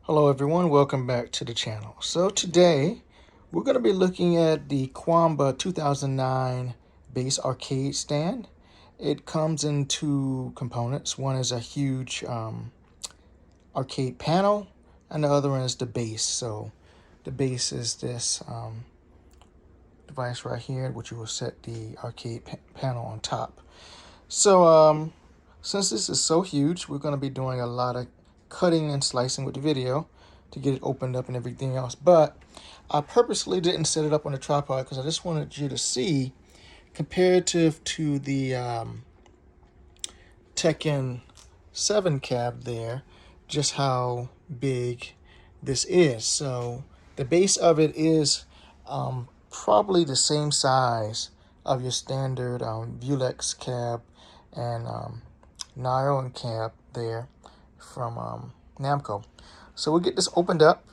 Hello everyone, welcome back to the channel. So today we're going to be looking at the Qanba 2009 base arcade stand. It comes in two components. One is a huge arcade panel and the other one is the base. So the base is this device right here, which you will set the arcade panel on top. So since this is so huge, we're going to be doing a lot of cutting and slicing with the video to get it opened up and everything else. But I purposely didn't set it up on a tripod because I just wanted you to see, comparative to the Tekken 7 cab there, just how big this is. So the base of it is probably the same size of your standard Vulex cab and Nile and cab there from Namco. So we'll get this opened up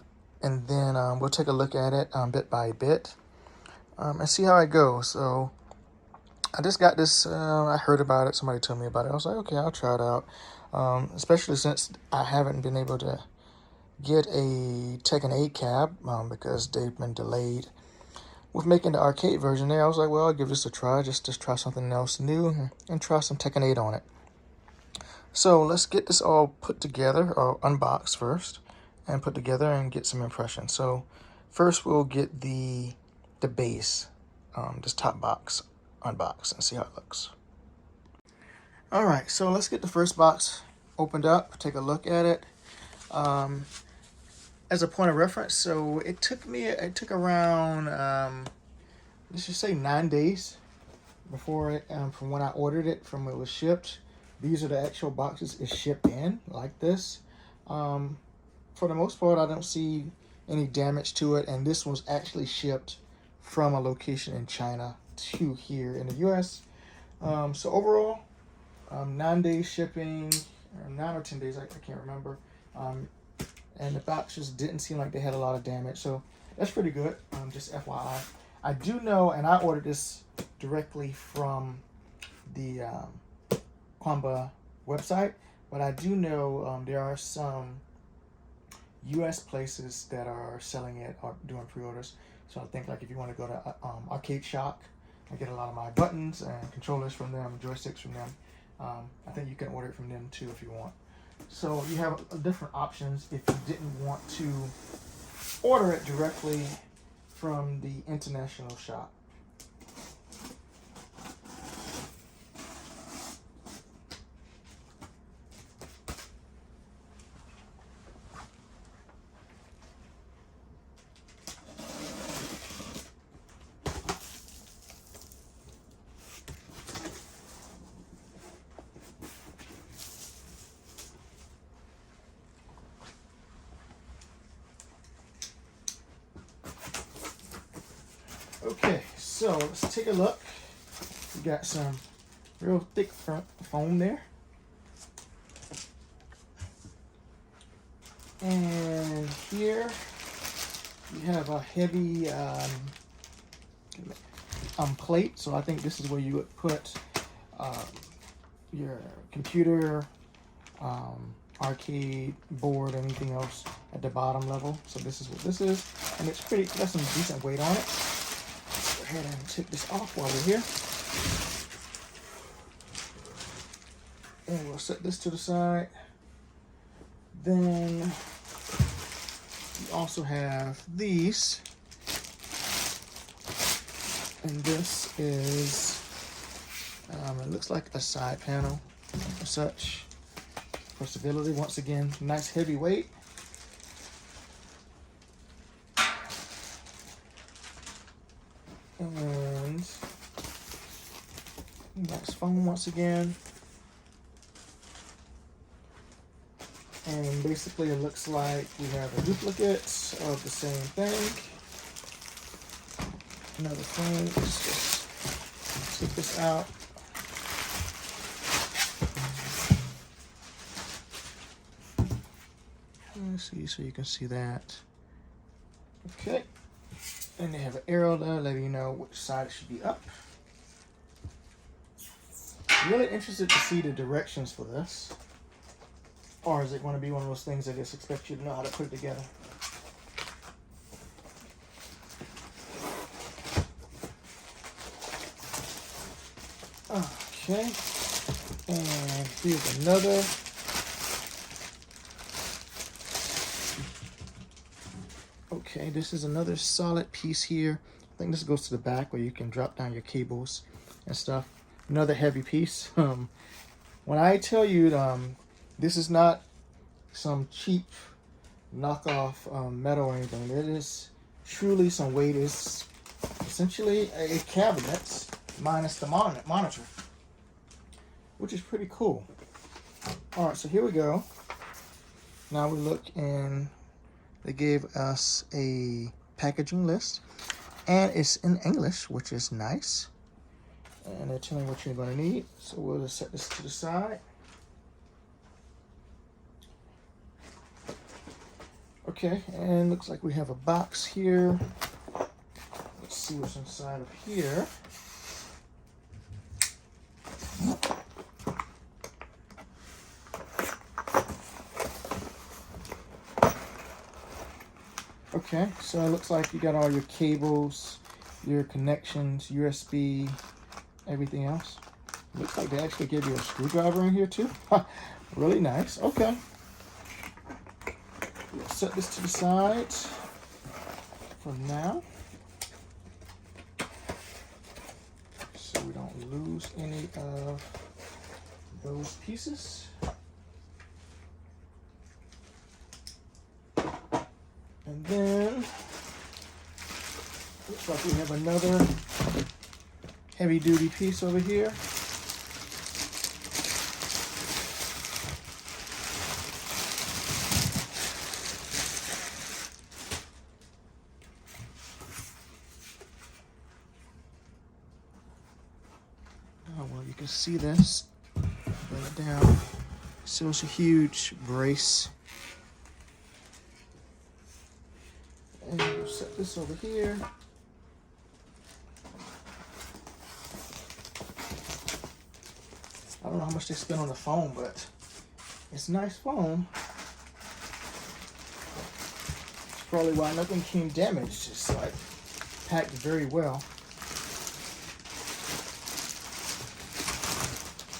and then we'll take a look at it bit by bit and see how it goes. So I just got this, I heard about it, somebody told me about it. I was like, okay, I'll try it out. Especially since I haven't been able to get a Tekken 8 cab because they've been delayed with making the arcade version there. I was like, well, I'll give this a try, just try something else new and try some Tekken 8 on it. So let's get this all put together, or unbox first, and put together and get some impressions. So first we'll get the base, this top box, unbox and see how it looks. All right, so let's get the first box opened up, take a look at it. As a point of reference, so it took around, let's just say 9 days before it, from when I ordered it, from when it was shipped. These are the actual boxes it's shipped in, like this. For the most part, I don't see any damage to it, and this was actually shipped from a location in China to here in the US. So overall, 9 days shipping, or 9 or 10 days, I can't remember. And the boxes didn't seem like they had a lot of damage, so that's pretty good, just FYI. I do know, and I ordered this directly from the Qanba website, but I do know there are some US places that are selling it or doing pre-orders. So I think, like, if you want to go to Arcade Shock, I get a lot of my buttons and controllers from them, joysticks from them. I think you can order it from them too if you want. So you have different options if you didn't want to order it directly from the international shop. Okay, so let's take a look. We got some real thick foam there. And here we have a heavy plate. So I think this is where you would put your computer, arcade board, anything else at the bottom level. So this is what this is, and it's pretty, got some decent weight on it. Go ahead and take this off while we're here. And we'll set this to the side. Then we also have these. And this is, it looks like a side panel or such for stability. Once again, nice heavy weight. And nice foam once again. And basically it looks like we have a duplicate of the same thing. Another thing, let's just take this out. Let's see, so you can see that. Okay. And they have an arrow there letting you know which side it should be up. Really interested to see the directions for this. Or is it going to be one of those things that just expect you to know how to put it together? Okay, and here's another. Okay, this is another solid piece here. I think this goes to the back where you can drop down your cables and stuff. Another heavy piece. When I tell you this is not some cheap knockoff metal or anything, it is truly some weight. It's essentially a cabinet minus the monitor, which is pretty cool. All right, so here we go. Now we look, and they gave us a packaging list, and it's in English, which is nice. And they're telling you what you're going to need. So we'll just set this to the side. Okay, and looks like we have a box here. Let's see what's inside of here. Okay, so it looks like you got all your cables, your connections, USB, everything else. Looks like they actually give you a screwdriver in here too. Really nice. Okay. Let's set this to the side for now, so we don't lose any of those pieces. And then looks like we have another heavy duty piece over here. Oh, well, you can see this. Bring it down. So it's a huge brace. And we'll set this over here. I don't know how much they spent on the foam, but it's nice foam. It's probably why nothing came damaged. It's like packed very well.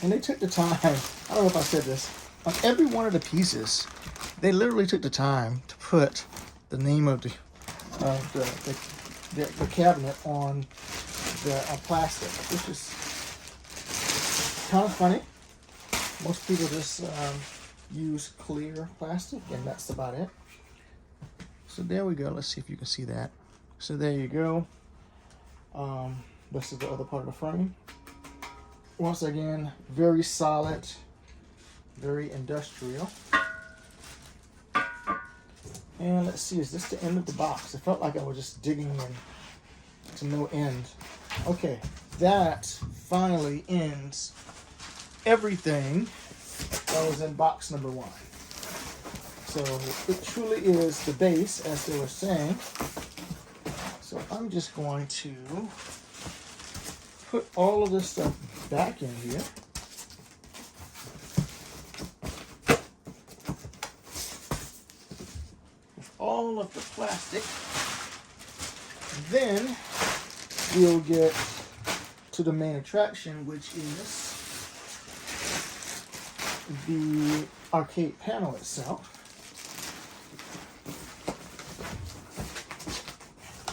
And they took the time. I don't know if I said this. On every one of the pieces, they literally took the time to put the name of the cabinet on the plastic, which is kind of funny. Most people just use clear plastic, and that's about it. So there we go. Let's see if you can see that. So there you go. This is the other part of the frame. Once again, very solid, very industrial. And let's see, is this the end of the box? It felt like I was just digging in to no end. Okay, that finally ends everything that was in box number 1. So it truly is the base, as they were saying. So I'm just going to put all of this stuff back in here. With all of the plastic. Then we'll get to the main attraction, which is the arcade panel itself.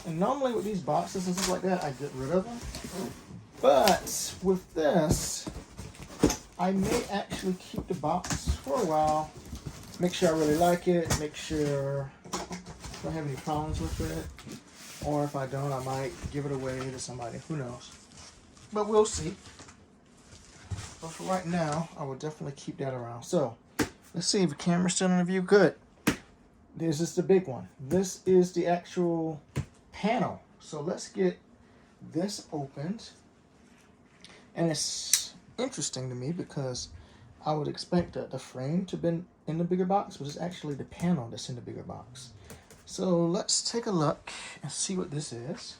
And normally with these boxes and stuff like that, I get rid of them. But with this, I may actually keep the box for a while, make sure I really like it, make sure I don't have any problems with it. Or if I don't, I might give it away to somebody, who knows. But we'll see. But for right now, I will definitely keep that around. So, let's see if the camera's still in the view. Good. This is the big one. This is the actual panel. So let's get this opened. And it's interesting to me because I would expect the frame to have been in the bigger box, but it's actually the panel that's in the bigger box. So let's take a look and see what this is.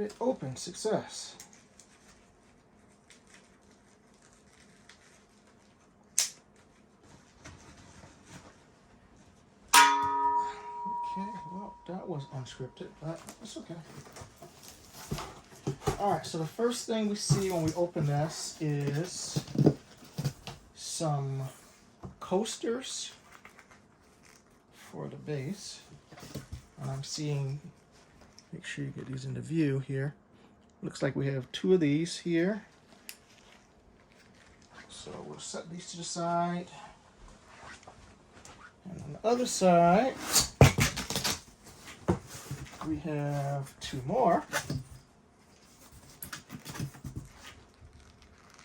it open. Success. Okay, well, that was unscripted, but it's okay. Alright, so the first thing we see when we open this is some coasters for the base. And I'm seeing, make sure you get these into view here. Looks like we have 2 of these here. So we'll set these to the side. And on the other side, we have 2 more.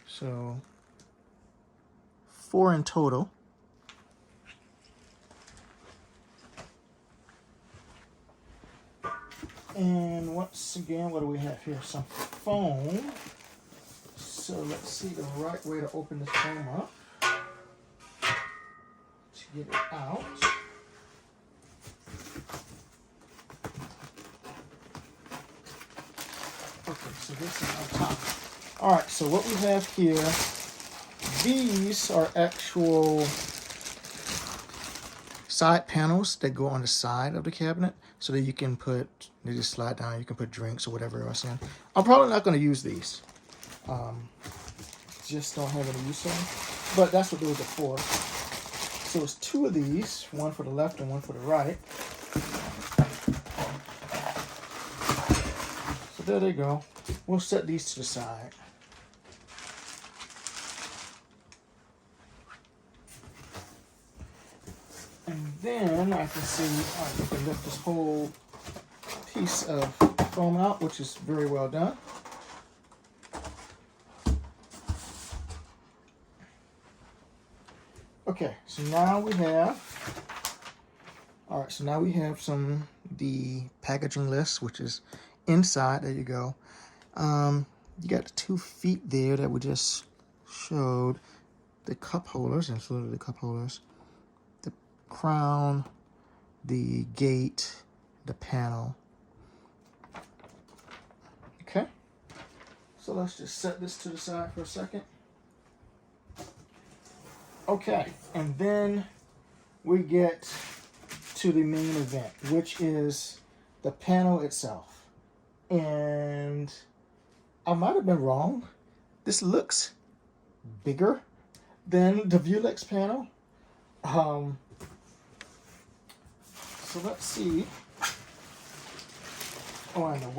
So 4 in total. And once again, what do we have here? Some foam. So let's see the right way to open this foam up to get it out. Okay, so this is on top. All right, so what we have here, these are actual side panels that go on the side of the cabinet so that you can put, they just slide down, you can put drinks or whatever else in. I'm probably not going to use these. Just don't have any use for them. But that's what those are for. So it's 2 of these, one for the left and one for the right. So there they go. We'll set these to the side. And then I can see, I can lift this whole piece of foam out, which is very well done. Okay, so now we have, all right, so now we have the packaging list, which is inside. There you go. You got the 2 feet there that we just showed. The cup holders, including the cup holders. The crown, the gate, the panel. Okay, so let's just set this to the side for a second. Okay, and then we get to the main event, which is the panel itself. And I might have been wrong. This looks bigger than the Vulex panel. So let's see. Oh, and the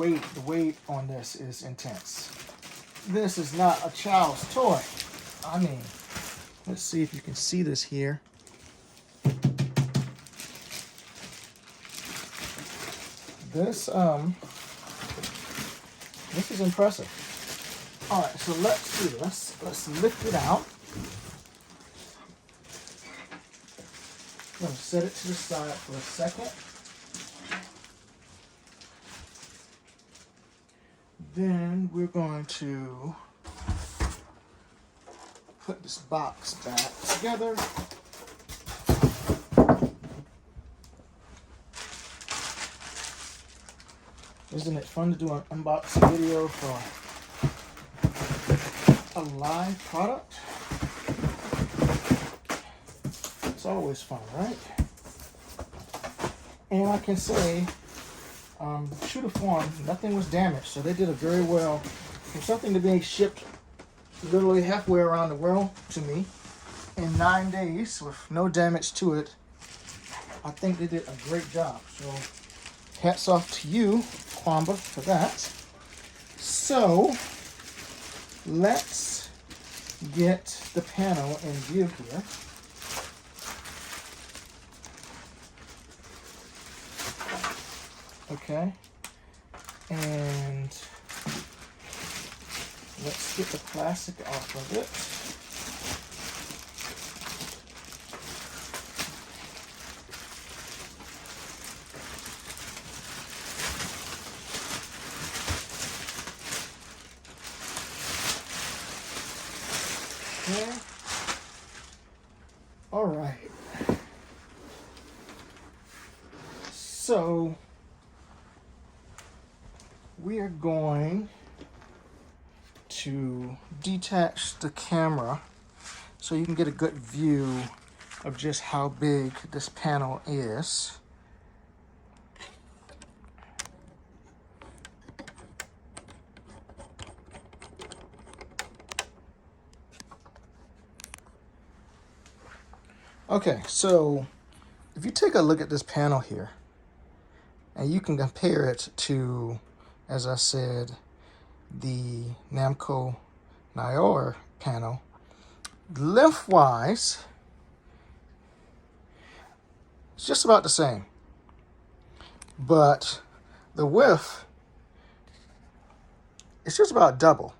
weight on this is intense. This is not a child's toy. I mean, let's see if you can see this here. This is impressive. All right, so let's see. Let's lift it out. I'm gonna set it to the side for a second. Then we're going to put this box back together. Isn't it fun to do an unboxing video for a live product? It's always fun, right? And I can say, true to form, nothing was damaged, so they did it very well. For something to be shipped literally halfway around the world to me in 9 days with no damage to it, I think they did a great job. So hats off to you, Qanba, for that. So let's get the panel in view here. Okay, and let's get the plastic off of it. Okay. All right. So we are going to detach the camera so you can get a good view of just how big this panel is. Okay, so if you take a look at this panel here, and you can compare it to, as I said, the Namco Nayor panel, lengthwise, it's just about the same. But the width, it's just about double.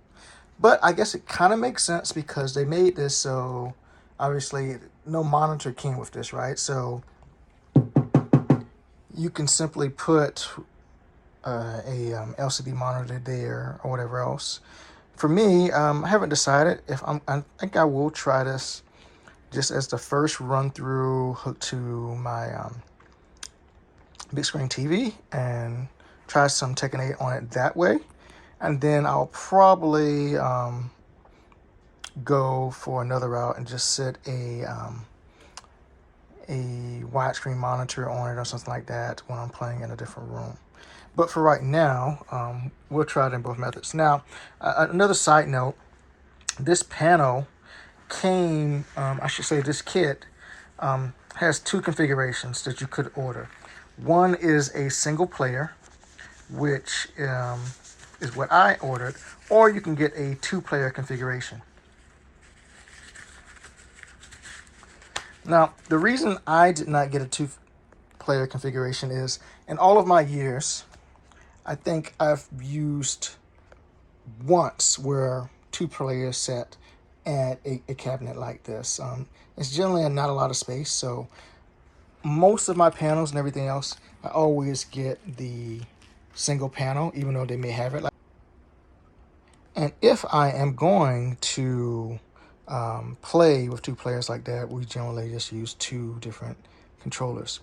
But I guess it kind of makes sense because they made this so obviously no monitor came with this, right? So you can simply put a LCD monitor there or whatever else. For me, I haven't decided if I think I will try this just as the first run through hooked to my big screen TV and try some Tekken 8 on it that way. And then I'll probably go for another route and just set a widescreen monitor on it or something like that when I'm playing in a different room. But for right now, we'll try it in both methods. Now, another side note, this panel came, I should say this kit has two configurations that you could order. One is a single player, which is what I ordered, or you can get a two-player configuration. Now, the reason I did not get a two-player configuration is in all of my years, I think I've used once where two players set at a cabinet like this. It's generally not a lot of space, so most of my panels and everything else, I always get the single panel, even though they may have it. And if I am going to play with two players like that, we generally just use two different controllers.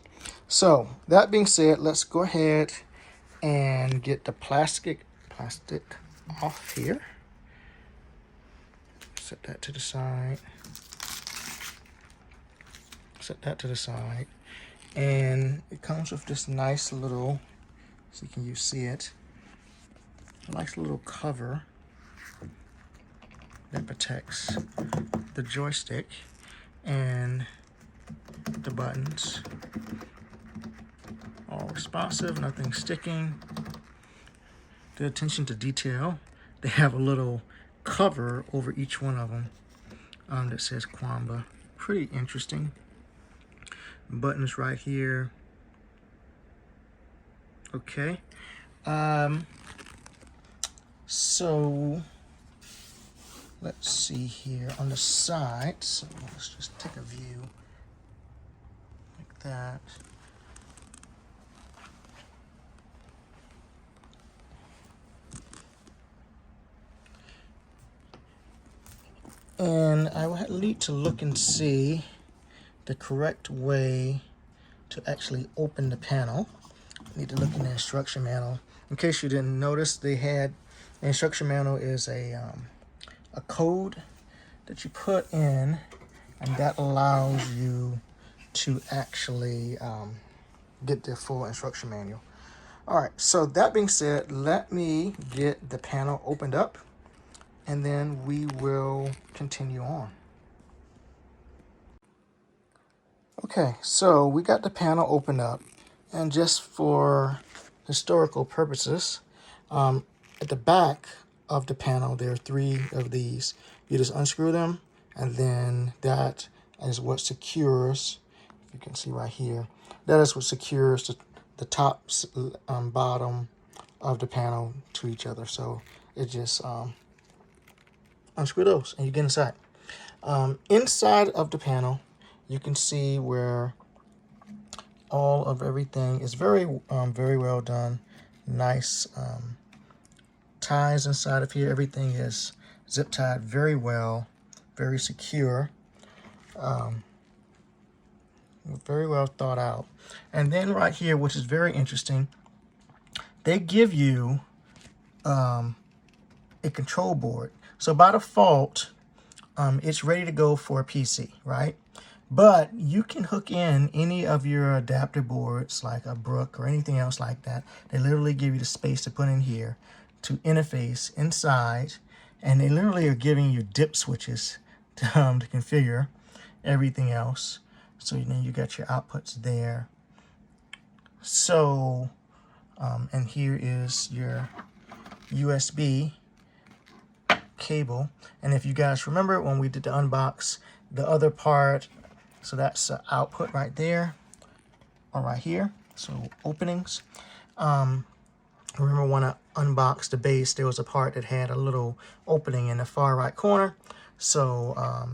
So that being said, let's go ahead and get the plastic off here. Set that to the side. Set that to the side. And it comes with this nice little, so you see it, a nice little cover that protects the joystick and the buttons. All responsive, nothing sticking. The attention to detail. They have a little cover over each one of them that says Qanba. Pretty interesting. Buttons right here. Okay. So let's see here on the side. So let's just take a view like that. And I will need to look and see the correct way to actually open the panel. I need to look in the instruction manual. In case you didn't notice, they had the instruction manual is a code that you put in, and that allows you to actually get the full instruction manual. All right, so that being said, let me get the panel opened up, and then we will continue on. Okay, so we got the panel opened up, and just for historical purposes, at the back of the panel, there are three of these. You just unscrew them, and then that is what secures, if you can see right here, that is what secures the top, bottom of the panel to each other. So it just unscrew those and you get inside. Inside of the panel, you can see where all of everything is very well done. Nice ties inside of here. Everything is zip tied very well, very secure, very well thought out. And then right here, which is very interesting, they give you a control board. So by default, it's ready to go for a PC, right? But you can hook in any of your adapter boards like a Brook or anything else like that. They literally give you the space to put in here to interface inside, and they literally are giving you dip switches to configure everything else. So then you got your outputs there. So, and here is your USB cable. And if you guys remember when we did the unbox, the other part, so that's the output right there, or right here. So openings. Remember when I unboxed the base, there was a part that had a little opening in the far right corner. So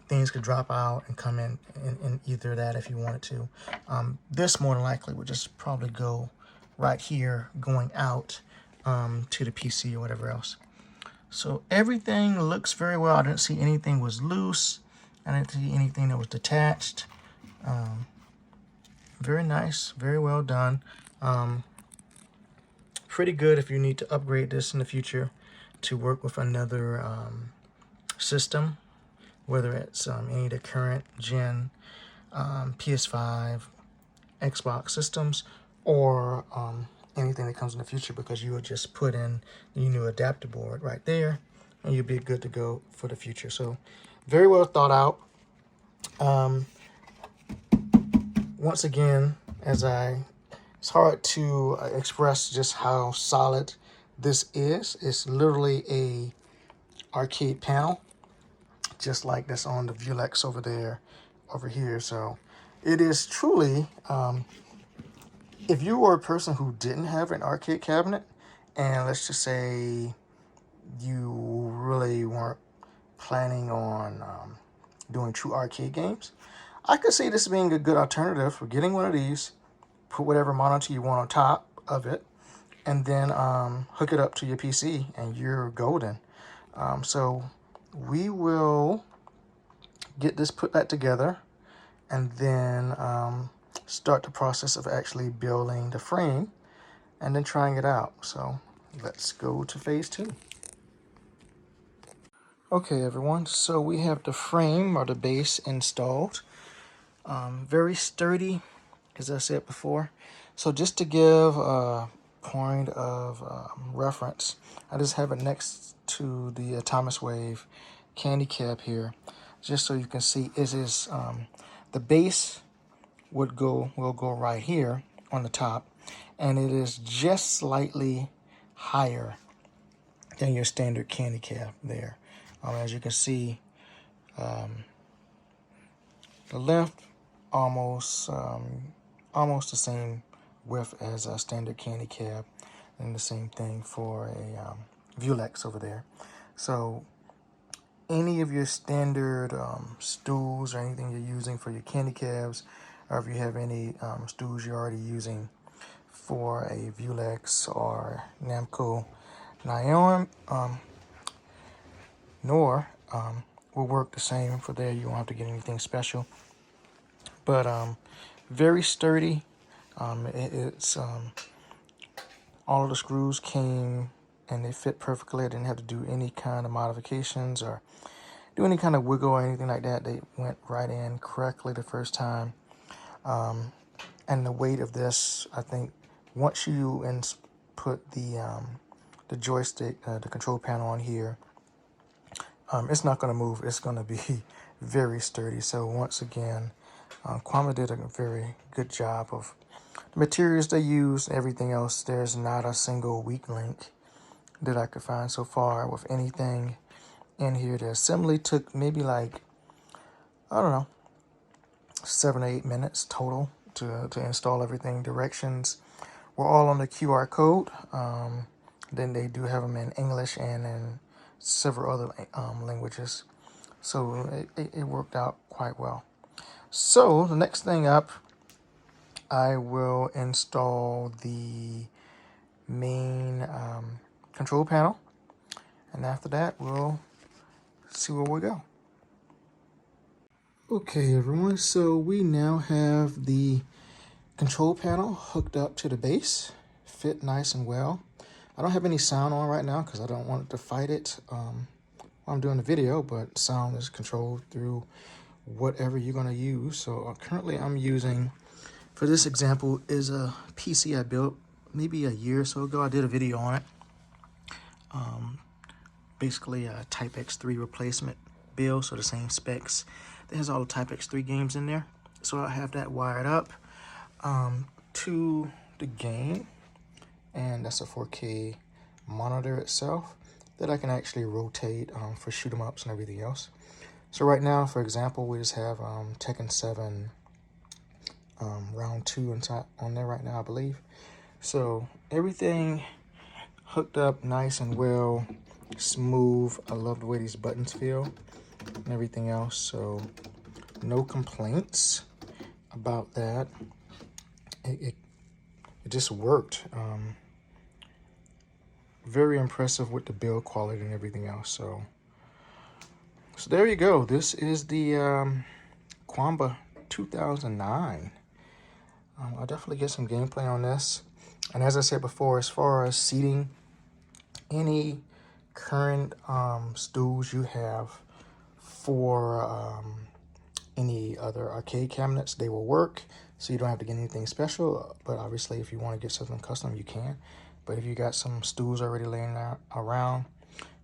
things could drop out and come in either that if you wanted to. This more than likely would just probably go right here going out to the PC or whatever else. So everything looks very well. I didn't see anything was loose. I didn't see anything that was detached. Very nice, very well done. Pretty good if you need to upgrade this in the future to work with another system, whether it's any of the current gen PS5, Xbox systems, or anything that comes in the future, because you would just put in your new adapter board right there and you'll be good to go for the future. So very well thought out. Once again, it's hard to express just how solid this is. It's literally a arcade panel, just like that's on the Vulex over here. So it is truly, if you were a person who didn't have an arcade cabinet, and let's just say you really weren't planning on doing true arcade games, I could see this being a good alternative for getting one of these, put whatever monitor you want on top of it, and then hook it up to your PC, and you're golden. So we will get this put back together, and then start the process of actually building the frame and then trying it out. So let's go to phase 2. Okay, everyone, so we have the frame or the base installed. Very sturdy, as I said before. So just to give a point of reference, I just have it next to the Thomas Wave candy cap here, just so you can see it is the base will go right here on the top, and it is just slightly higher than your standard candy cap there. As you can see, the length almost the same width as a standard candy cap, and the same thing for a Vulex over there. So any of your standard stools or anything you're using for your candy cabs, or if you have any stools you're already using for a Vulex or Namco Nyon, nor will work the same for there. You won't have to get anything special. But very sturdy. It's all of the screws came and they fit perfectly. I didn't have to do any kind of modifications or do any kind of wiggle or anything like that. They went right in correctly the first time. And the weight of this, I think, once you put the joystick, the control panel on here, it's not going to move. It's going to be very sturdy. So once again, Qanba did a very good job of the materials they used, everything else. There's not a single weak link that I could find so far with anything in here. The assembly took maybe like, I don't know, 7 or 8 minutes total to install everything. Directions were all on the QR code. Then they do have them in English and in several other languages. So it worked out quite well. So the next thing up, I will install the main control panel, and after that we'll see where we go. Okay, everyone, so we now have the control panel hooked up to the base, fit nice and well. I don't have any sound on right now because I don't want it to fight it while I'm doing the video, but sound is controlled through whatever you're going to use. So currently I'm using, for this example, is a PC I built maybe a year or so ago. I did a video on it. Basically a Type X3 replacement build, so the same specs. It has all the Type X3 games in there. So I have that wired up to the game, and that's a 4K monitor itself that I can actually rotate for shoot 'em ups and everything else. So right now, for example, we just have Tekken 7 round 2 inside on there right now, I believe. So everything hooked up nice and well, smooth. I love the way these buttons feel and everything else. So no complaints about that. It just worked. Very impressive with the build quality and everything else. So there you go. This is the Qanba 2009. I'll definitely get some gameplay on this. And as I said before, as far as seating any current stools you have for any other arcade cabinets, they will work. So you don't have to get anything special. But obviously, if you want to get something custom, you can. But if you got some stools already laying around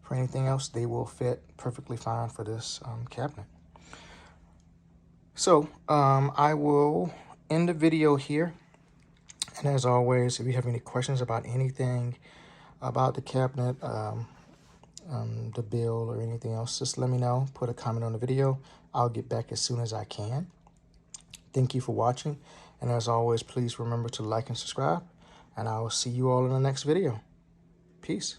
for anything else, they will fit perfectly fine for this cabinet. So I will end the video here. And as always, if you have any questions about anything about the cabinet, the build, or anything else, just let me know. Put a comment on the video. I'll get back as soon as I can. Thank you for watching. And as always, please remember to like and subscribe. And I will see you all in the next video. Peace.